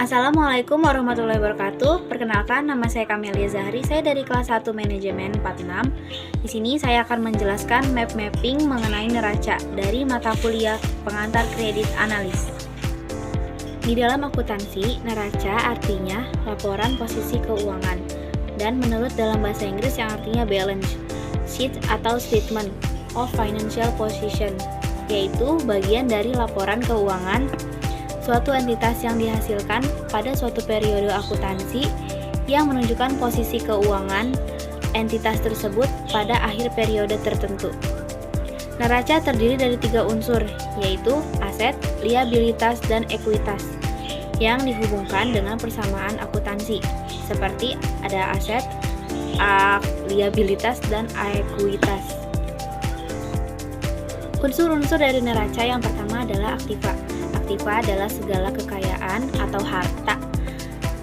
Assalamualaikum warahmatullahi wabarakatuh. Perkenalkan, nama saya Kamelia Zahri. Saya dari kelas 1 Manajemen 46. Di sini saya akan menjelaskan mapping mengenai neraca dari mata kuliah pengantar kredit analis. Di dalam akuntansi, neraca artinya laporan posisi keuangan, dan menurut dalam bahasa Inggris yang artinya balance sheet atau statement of financial position, yaitu bagian dari laporan keuangan suatu entitas yang dihasilkan pada suatu periode akuntansi yang menunjukkan posisi keuangan entitas tersebut pada akhir periode tertentu. Neraca terdiri dari 3 unsur, yaitu aset, liabilitas, dan ekuitas, yang dihubungkan dengan persamaan akuntansi, seperti ada aset, liabilitas, dan ekuitas. Unsur-unsur dari neraca yang pertama adalah aktiva. Aktiva adalah segala kekayaan atau harta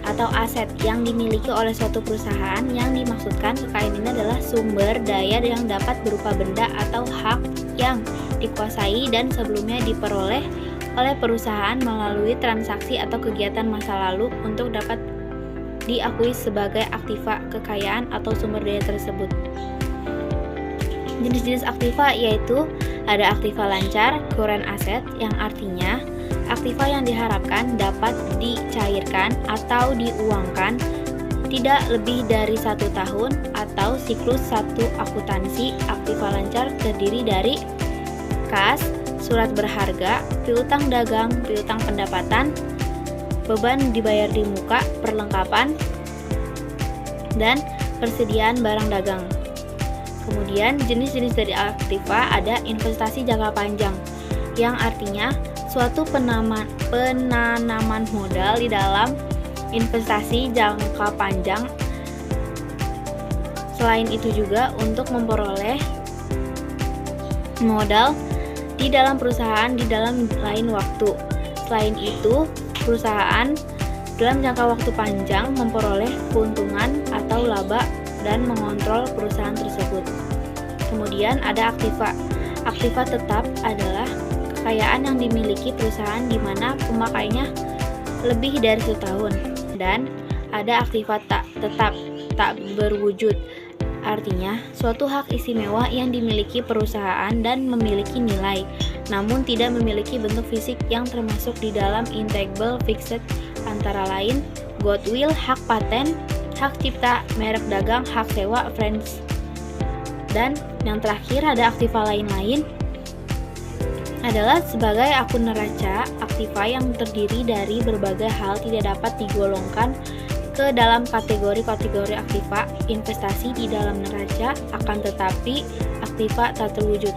atau aset yang dimiliki oleh suatu perusahaan. Yang dimaksudkan kekayaan ini adalah sumber daya yang dapat berupa benda atau hak yang dikuasai dan sebelumnya diperoleh oleh perusahaan melalui transaksi atau kegiatan masa lalu untuk dapat diakui sebagai aktiva kekayaan atau sumber daya tersebut. Jenis-jenis aktiva yaitu ada aktiva lancar, current asset, yang artinya aktiva yang diharapkan dapat dicairkan atau diuangkan tidak lebih dari 1 tahun atau siklus satu akuntansi. Aktiva lancar terdiri dari kas, surat berharga, piutang dagang, piutang pendapatan, beban dibayar di muka, perlengkapan, dan persediaan barang dagang. Kemudian jenis-jenis dari aktiva ada investasi jangka panjang, yang artinya suatu penanaman modal di dalam investasi jangka panjang. Selain itu juga untuk memperoleh modal di dalam perusahaan di dalam lain waktu. Selain itu, perusahaan dalam jangka waktu panjang memperoleh keuntungan atau laba dan mengontrol perusahaan tersebut. Kemudian ada aktiva. Aktiva tetap adalah kekayaan yang dimiliki perusahaan di mana pemakaiannya lebih dari 1 tahun. Dan ada aktiva tak tetap, tak berwujud. Artinya, suatu hak istimewa yang dimiliki perusahaan dan memiliki nilai, namun tidak memiliki bentuk fisik yang termasuk di dalam intangible fixed, antara lain goodwill, hak paten, hak cipta, merek dagang, hak sewa, franchise. Dan yang terakhir ada aktiva lain-lain adalah sebagai akun neraca. Aktiva yang terdiri dari berbagai hal tidak dapat digolongkan ke dalam kategori-kategori aktiva investasi di dalam neraca, akan tetapi aktiva tak terwujud.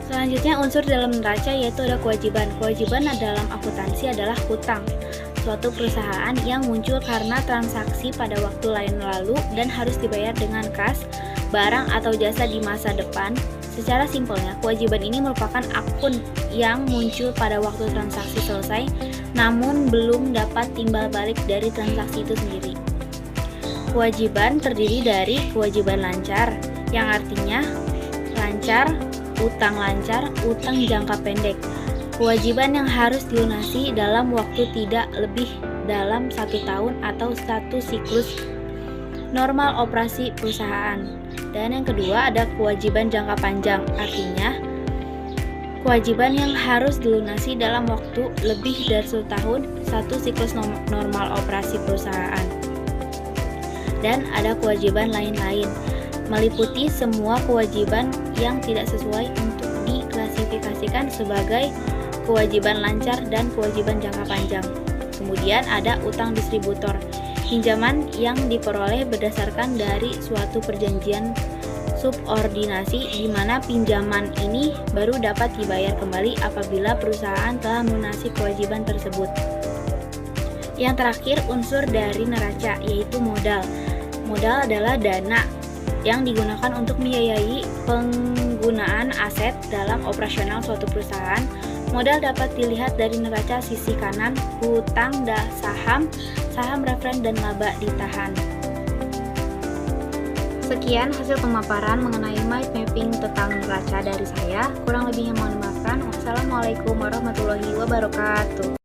Selanjutnya unsur dalam neraca yaitu ada kewajiban. Kewajiban dalam akuntansi adalah hutang suatu perusahaan yang muncul karena transaksi pada waktu lain lalu dan harus dibayar dengan kas, barang atau jasa di masa depan. Secara simpelnya, kewajiban ini merupakan akun yang muncul pada waktu transaksi selesai, namun belum dapat timbal balik dari transaksi itu sendiri. Kewajiban terdiri dari kewajiban lancar, yang artinya lancar, utang jangka pendek. Kewajiban yang harus dilunasi dalam waktu tidak lebih dalam 1 tahun atau 1 siklus normal operasi perusahaan. Dan yang kedua ada kewajiban jangka panjang, artinya kewajiban yang harus dilunasi dalam waktu lebih dari 1 tahun, 1 siklus normal operasi perusahaan. Dan ada kewajiban lain-lain, meliputi semua kewajiban yang tidak sesuai untuk diklasifikasikan sebagai kewajiban lancar dan kewajiban jangka panjang. Kemudian ada utang distributor, pinjaman yang diperoleh berdasarkan dari suatu perjanjian subordinasi di mana pinjaman ini baru dapat dibayar kembali apabila perusahaan telah melunasi kewajiban tersebut. Yang terakhir unsur dari neraca yaitu modal. Modal adalah dana yang digunakan untuk membiayai penggunaan aset dalam operasional suatu perusahaan. Modal dapat dilihat dari neraca sisi kanan, hutang, saham referen, dan laba ditahan. Sekian hasil pemaparan mengenai mind mapping tentang neraca dari saya. Kurang lebihnya mohon dimaafkan. Wassalamualaikum warahmatullahi wabarakatuh.